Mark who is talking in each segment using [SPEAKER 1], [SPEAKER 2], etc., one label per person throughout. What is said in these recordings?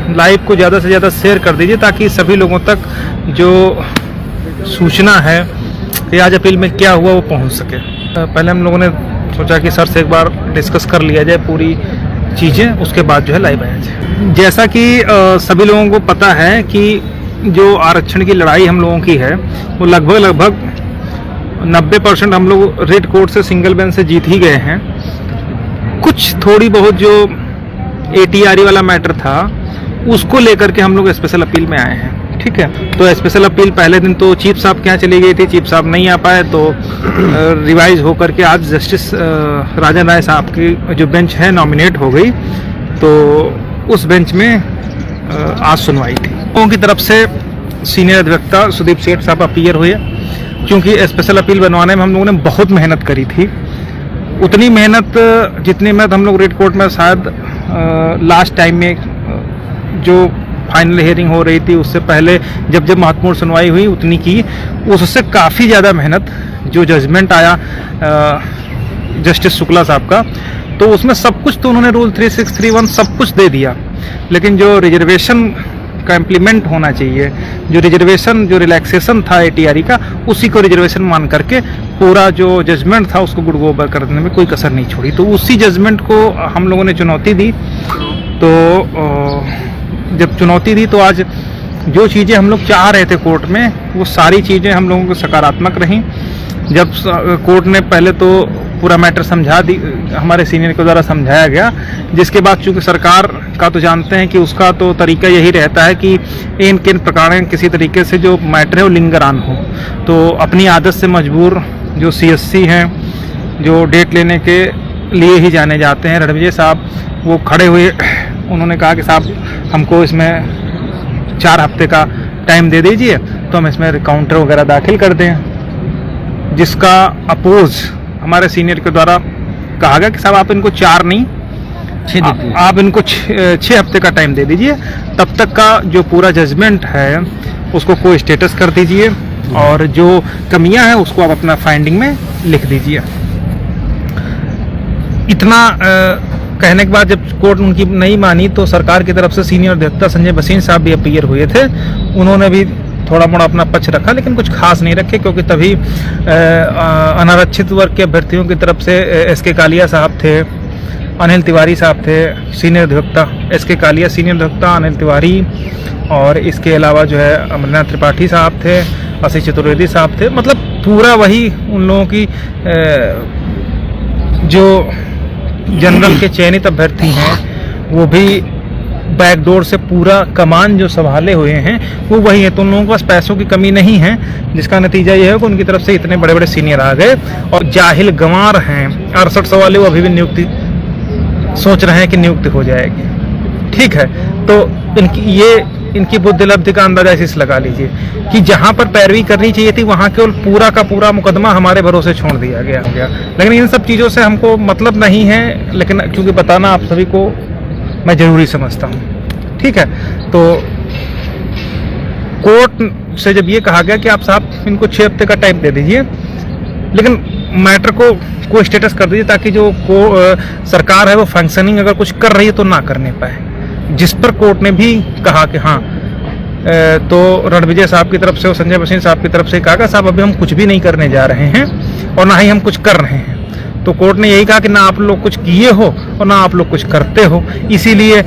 [SPEAKER 1] Live को ज़्यादा से ज़्यादा शेयर कर दीजिए ताकि सभी लोगों तक जो सूचना है कि आज अपील में क्या हुआ वो पहुंच सके। पहले हम लोगों ने सोचा कि सर से एक बार डिस्कस कर लिया जाए पूरी चीज़ें, उसके बाद जो है लाइव आया जाए। जैसा कि सभी लोगों को पता है कि जो आरक्षण की लड़ाई हम लोगों की है वो लगभग 90% हम लोग रेड कोर्ट से सिंगल बेंच से जीत ही गए हैं। कुछ थोड़ी बहुत जो ATRE वाला मैटर था उसको लेकर के हम लोग स्पेशल अपील में आए हैं, ठीक है। तो स्पेशल अपील पहले दिन तो चीफ साहब के यहाँ चली गई थी, चीफ साहब नहीं आ पाए, तो रिवाइज होकर के आज जस्टिस राजन राय साहब की जो बेंच है नॉमिनेट हो गई, तो उस बेंच में आज सुनवाई थी। लोगों की तरफ से सीनियर अधिवक्ता सुदीप सेठ साहब अपीयर हुए, क्योंकि स्पेशल अपील बनवाने में हम लोगों ने बहुत मेहनत करी थी। उतनी मेहनत जितनी मेहनत हम लोग रेड कोर्ट में शायद लास्ट टाइम में जो फाइनल हियरिंग हो रही थी उससे पहले जब महत्वपूर्ण सुनवाई हुई उतनी की, उससे काफ़ी ज़्यादा मेहनत जो जजमेंट आया जस्टिस शुक्ला साहब का, तो उसमें सब कुछ तो उन्होंने रूल 3631 सब कुछ दे दिया, लेकिन जो रिजर्वेशन का इम्प्लीमेंट होना चाहिए, जो रिजर्वेशन जो रिलैक्सेशन था ATRE का, उसी को रिजर्वेशन मान करके पूरा जो जजमेंट था उसको गुड़ गोबर करने में कोई कसर नहीं छोड़ी। तो उसी जजमेंट को हम लोगों ने चुनौती दी। तो जब चुनौती दी तो आज जो चीज़ें हम लोग चाह रहे थे कोर्ट में वो सारी चीज़ें हम लोगों को सकारात्मक रहीं। जब कोर्ट ने पहले तो पूरा मैटर समझा दी, हमारे सीनियर के द्वारा समझाया गया, जिसके बाद चूंकि सरकार का तो जानते हैं कि उसका तो तरीका यही रहता है कि इन किन प्रकार किसी तरीके से जो मैटर है वो लिंगरान हो। तो अपनी आदत से मजबूर जो CSC हैं, जो डेट लेने के लिए ही जाने जाते हैं, रणविजय साहब वो खड़े हुए, उन्होंने कहा कि साहब हमको इसमें 4 हफ्ते का टाइम दे दीजिए तो हम इसमें काउंटर वगैरह दाखिल कर दें, जिसका अपोज हमारे सीनियर के द्वारा कहा गया कि साहब आप इनको 4 नहीं 6 आप इनको 6 हफ्ते का टाइम दे दीजिए, तब तक का जो पूरा जजमेंट है उसको कोई स्टेटस कर दीजिए और जो कमियां हैं उसको आप अपना फाइंडिंग में लिख दीजिए। इतना कहने के बाद जब कोर्ट उनकी नहीं मानी तो सरकार की तरफ से सीनियर अधिवक्ता संजय बसीन साहब भी अपीयर हुए थे। उन्होंने भी थोड़ा मोड़ा अपना पक्ष रखा, लेकिन कुछ खास नहीं रखे, क्योंकि तभी अनारक्षित वर्ग के अभ्यर्थियों की तरफ से SK कालिया साहब थे, अनिल तिवारी साहब थे, सीनियर अधिवक्ता SK कालिया, सीनियर अधिवक्ता अनिल तिवारी, और इसके अलावा जो है अमरनाथ त्रिपाठी साहब थे, आशीष चतुर्वेदी साहब थे। मतलब पूरा वही उन लोगों की जो जनरल के चयनित अभ्यर्थी हैं वो भी बैकडोर से पूरा कमान जो संभाले हुए हैं वो वही है। तो उन लोगों के पास पैसों की कमी नहीं है, जिसका नतीजा ये है कि उनकी तरफ से इतने बड़े बड़े सीनियर आ गए। और जाहिल गंवार हैं 6800 वाले, वो अभी भी नियुक्ति सोच रहे हैं कि नियुक्ति हो जाएगी, ठीक है। तो इनकी बुद्धिलब्धि का अंदाजा इसी लगा लीजिए कि जहां पर पैरवी करनी चाहिए थी वहां केवल पूरा का पूरा मुकदमा हमारे भरोसे छोड़ दिया गया। लेकिन इन सब चीज़ों से हमको मतलब नहीं है, लेकिन क्योंकि बताना आप सभी को मैं ज़रूरी समझता हूँ, ठीक है। तो कोर्ट से जब ये कहा गया कि आप साहब इनको 6 हफ्ते का टाइम दे दीजिए, लेकिन मैटर को स्टेटस कर दीजिए ताकि जो सरकार है वो फंक्शनिंग अगर कुछ कर रही है तो ना करने पाए, जिस पर कोर्ट ने भी कहा कि हाँ। तो रणविजय साहब की तरफ से और संजय बसीन साहब की तरफ से कहा साहब अभी हम कुछ भी नहीं करने जा रहे हैं और ना ही हम कुछ कर रहे हैं। तो कोर्ट ने यही कहा कि ना आप लोग कुछ किए हो और ना आप लोग कुछ करते हो, इसीलिए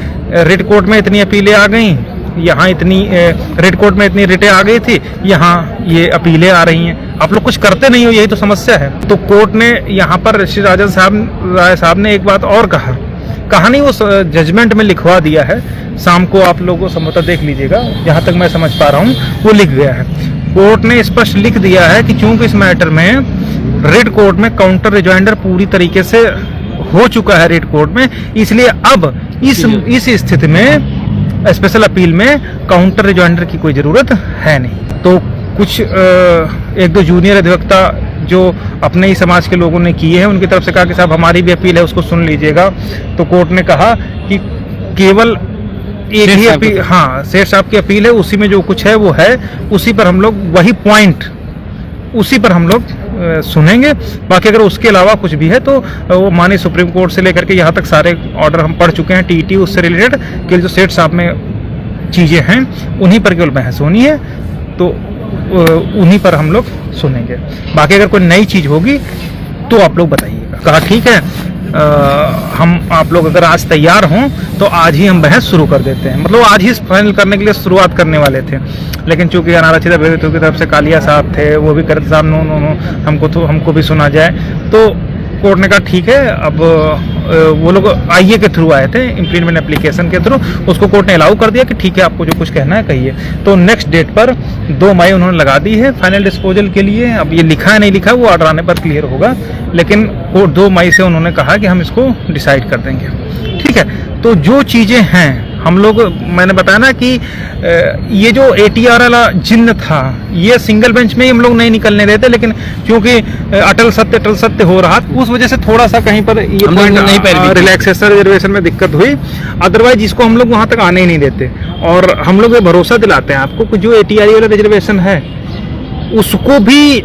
[SPEAKER 1] रेड कोर्ट में इतनी अपीलें आ गई, यहाँ इतनी रेड कोर्ट में इतनी रिटें आ गई थी, यहाँ ये अपीलें आ रही हैं। आप लोग कुछ करते नहीं हो, यही तो समस्या है। तो कोर्ट ने यहाँ पर श्री राजन राय साहब ने एक बात और कहा नहीं, वो जजमेंट में लिखवा दिया है। शाम को आप लोगों संभवतः देख लीजिएगा, जहाँ तक मैं समझ पा रहा हूँ वो लिख गया है। कोर्ट ने स्पष्ट लिख दिया है कि चूंकि इस मैटर में रेड कोर्ट में काउंटर रिजॉइंडर पूरी तरीके से हो चुका है रेड कोर्ट में, इसलिए अब इस स्थिति में स्पेशल अपील में काउंटर रिजॉइंडर की कोई ज़रूरत है नहीं। तो कुछ 1-2 जूनियर अधिवक्ता जो अपने ही समाज के लोगों ने किए हैं उनकी तरफ से कहा कि साहब हमारी भी अपील है, उसको सुन लीजिएगा। तो कोर्ट ने कहा कि केवल एक ही अपील, हाँ शेर साहब की अपील है, उसी में जो कुछ है वो है, उसी पर हम लोग वही पॉइंट उसी पर हम लोग सुनेंगे। बाकी अगर उसके अलावा कुछ भी है तो वो माननीय सुप्रीम कोर्ट से लेकर के यहाँ तक सारे ऑर्डर हम पढ़ चुके हैं, TT उससे रिलेटेड कि जो सेठ साहब में चीज़ें हैं उन्हीं पर केवल बहस होनी है, तो उन्हीं पर हम लोग सुनेंगे। बाकी अगर कोई नई चीज़ होगी तो आप लोग बताइएगा। कहा ठीक है, हम आप लोग अगर आज तैयार हों तो आज ही हम बहस शुरू कर देते हैं, मतलब आज ही फाइनल करने के लिए शुरुआत करने वाले थे, लेकिन चूंकि अनारक्षित अभ्यर्थियों की तरफ से कालिया साहब थे, वो भी करते साहब नो हमको भी सुना जाए, तो कोर्ट ने कहा ठीक है। अब वो लोग आईए के थ्रू आए थे, इम्प्लीमेंट एप्लीकेशन के थ्रू, उसको कोर्ट ने अलाउ कर दिया कि ठीक है आपको जो कुछ कहना है कहिए। तो नेक्स्ट डेट पर 2 मई उन्होंने लगा दी है फाइनल डिस्पोजल के लिए। अब ये लिखा है नहीं लिखा है वो ऑर्डर आने पर क्लियर होगा, लेकिन कोर्ट 2 मई से उन्होंने कहा कि हम इसको डिसाइड कर देंगे। ठीक है, तो जो चीज़ें हैं हम लोग, मैंने बताया ना कि ये जो ATR वाला जिन्न था ये सिंगल बेंच में ही हम लोग नहीं निकलने देते, लेकिन क्योंकि अटल सत्य हो रहा उस वजह से थोड़ा सा कहीं पर ये पॉइंट रिलैक्सेशन रिजर्वेशन में दिक्कत हुई। अदरवाइज इसको हम लोग वहाँ तक आने ही नहीं देते, और हम लोग ये भरोसा दिलाते हैं आपको कि जो ATR वाला रिजर्वेशन है उसको भी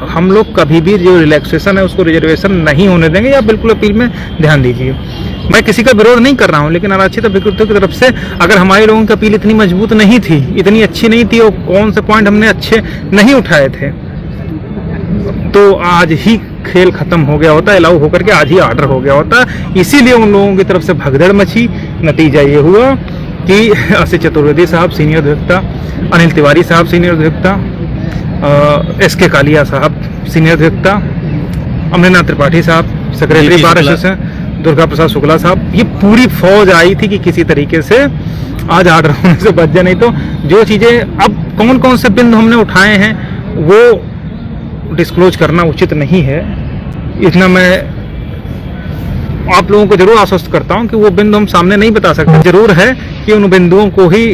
[SPEAKER 1] हम लोग कभी भी जो रिलैक्सेशन है उसको रिजर्वेशन नहीं होने देंगे, या बिल्कुल अपील में ध्यान दीजिए। मैं किसी का विरोध नहीं कर रहा हूं, लेकिन आरक्षित अभ्यर्थियों की तरफ से अगर हमारे लोगों की अपील इतनी मजबूत नहीं थी, इतनी अच्छी नहीं थी, और कौन से पॉइंट हमने अच्छे नहीं उठाए थे, तो आज ही खेल खत्म हो गया होता, अलाउ होकर के आज ही ऑर्डर हो गया होता। इसीलिए उन लोगों की तरफ से भगदड़ मची। नतीजा ये हुआ कि असित चतुर्वेदी साहब सीनियर अधिवक्ता, अनिल तिवारी साहब सीनियर अधिवक्ता, SK कालिया साहब सीनियर अधिवक्ता, अमरनाथ त्रिपाठी साहब secretary bar association, Durga Prasad Shukla साहब, ये पूरी फौज आई थी कि किसी तरीके से आज ऑर्डर होने से बच जाए। नहीं तो जो चीज़ें अब कौन कौन से बिंदु हमने उठाए हैं वो डिस्क्लोज करना उचित नहीं है। इतना मैं आप लोगों को जरूर आश्वस्त करता हूं कि वो बिंदु हम सामने नहीं बता सकते। जरूर है कि उन बिंदुओं को ही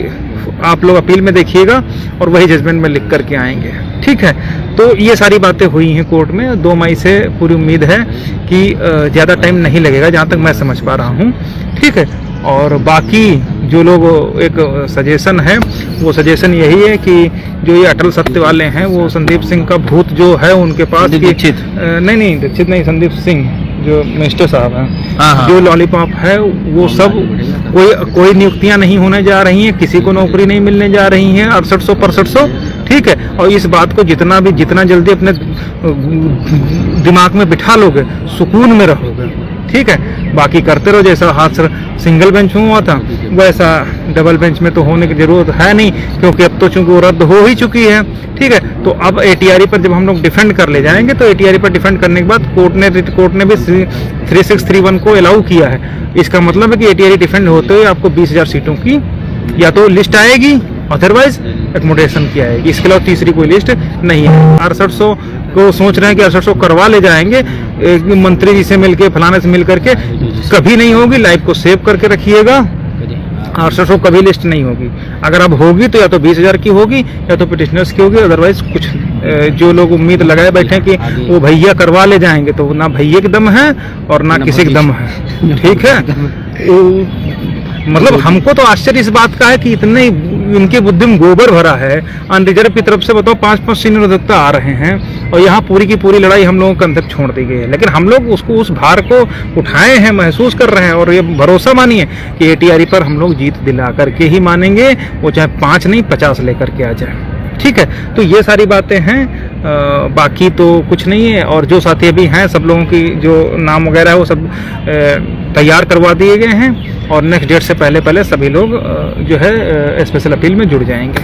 [SPEAKER 1] आप लोग अपील में देखिएगा और वही जजमेंट में लिख करके आएंगे। ठीक है, तो ये सारी बातें हुई हैं कोर्ट में। 2 मई से पूरी उम्मीद है कि ज़्यादा टाइम नहीं लगेगा, जहाँ तक मैं समझ पा रहा हूँ। ठीक है, और बाकी जो लोग एक सजेशन है वो सजेशन यही है कि जो ये अटल सत्य वाले हैं वो संदीप सिंह का भूत जो है उनके पास, दीक्षित नहीं, संदीप सिंह जो मिनिस्टर साहब हैं, जो लॉलीपॉप है वो सब कोई नियुक्तियां नहीं होने जा रही हैं, किसी को नौकरी नहीं मिलने जा रही हैं, 6800 ठीक है। और इस बात को जितना जल्दी अपने दिमाग में बिठा लोगे सुकून में रहोगे। ठीक है, बाकी करते रहो, जैसा हाथ सिंगल बेंच में हुआ था वैसा डबल बेंच में तो होने की जरूरत है नहीं, क्योंकि अब तो चूंकि वो रद्द हो ही चुकी है। ठीक है, तो अब ATR पर जब हम लोग डिफेंड कर ले जाएंगे तो ATR पर डिफेंड करने के बाद कोर्ट ने भी 3631 को अलाउ किया है। इसका मतलब है कि ATR डिफेंड होते हुए आपको 20,000 सीटों की या तो लिस्ट आएगी, अदरवाइज एकोमोडेशन की आएगी। इसके अलावा तीसरी कोई लिस्ट नहीं है। 6800 को सोच रहे हैं कि 6800 करवा ले जाएंगे, एक मंत्री जी से मिलके, फलाने से मिल करके, कभी नहीं होगी। लाइव को सेव करके रखिएगा, 6800 कभी लिस्ट नहीं होगी। अगर अब होगी तो या तो 20,000 की होगी या तो पिटिशनर्स की होगी, अदरवाइज कुछ जो लोग उम्मीद लगाए बैठे हैं कि वो भैया करवा ले जाएंगे, तो ना भैया के दम है और ना किसी के दम है। ठीक है, मतलब हमको तो आश्चर्य इस बात का है कि इतने इनके बुद्धि में गोबर भरा है। अनरिजर्व की तरफ से बताओ 5 सीनियर अधिवक्ता आ रहे हैं और यहाँ पूरी की पूरी लड़ाई हम लोगों के अंदर छोड़ दी गई है, लेकिन हम लोग उस भार को उठाए हैं, महसूस कर रहे हैं। और ये भरोसा मानिए कि ATR पर हम लोग जीत दिला करके ही मानेंगे, वो चाहे 5 नहीं 50 लेकर के आ जाए। ठीक है, तो ये सारी बातें हैं, बाकी तो कुछ नहीं है। और जो साथी अभी हैं सब लोगों की जो नाम वगैरह है वो सब तैयार करवा दिए गए हैं, और नेक्स्ट डेट से पहले सभी लोग जो है स्पेशल अपील में जुड़ जाएंगे।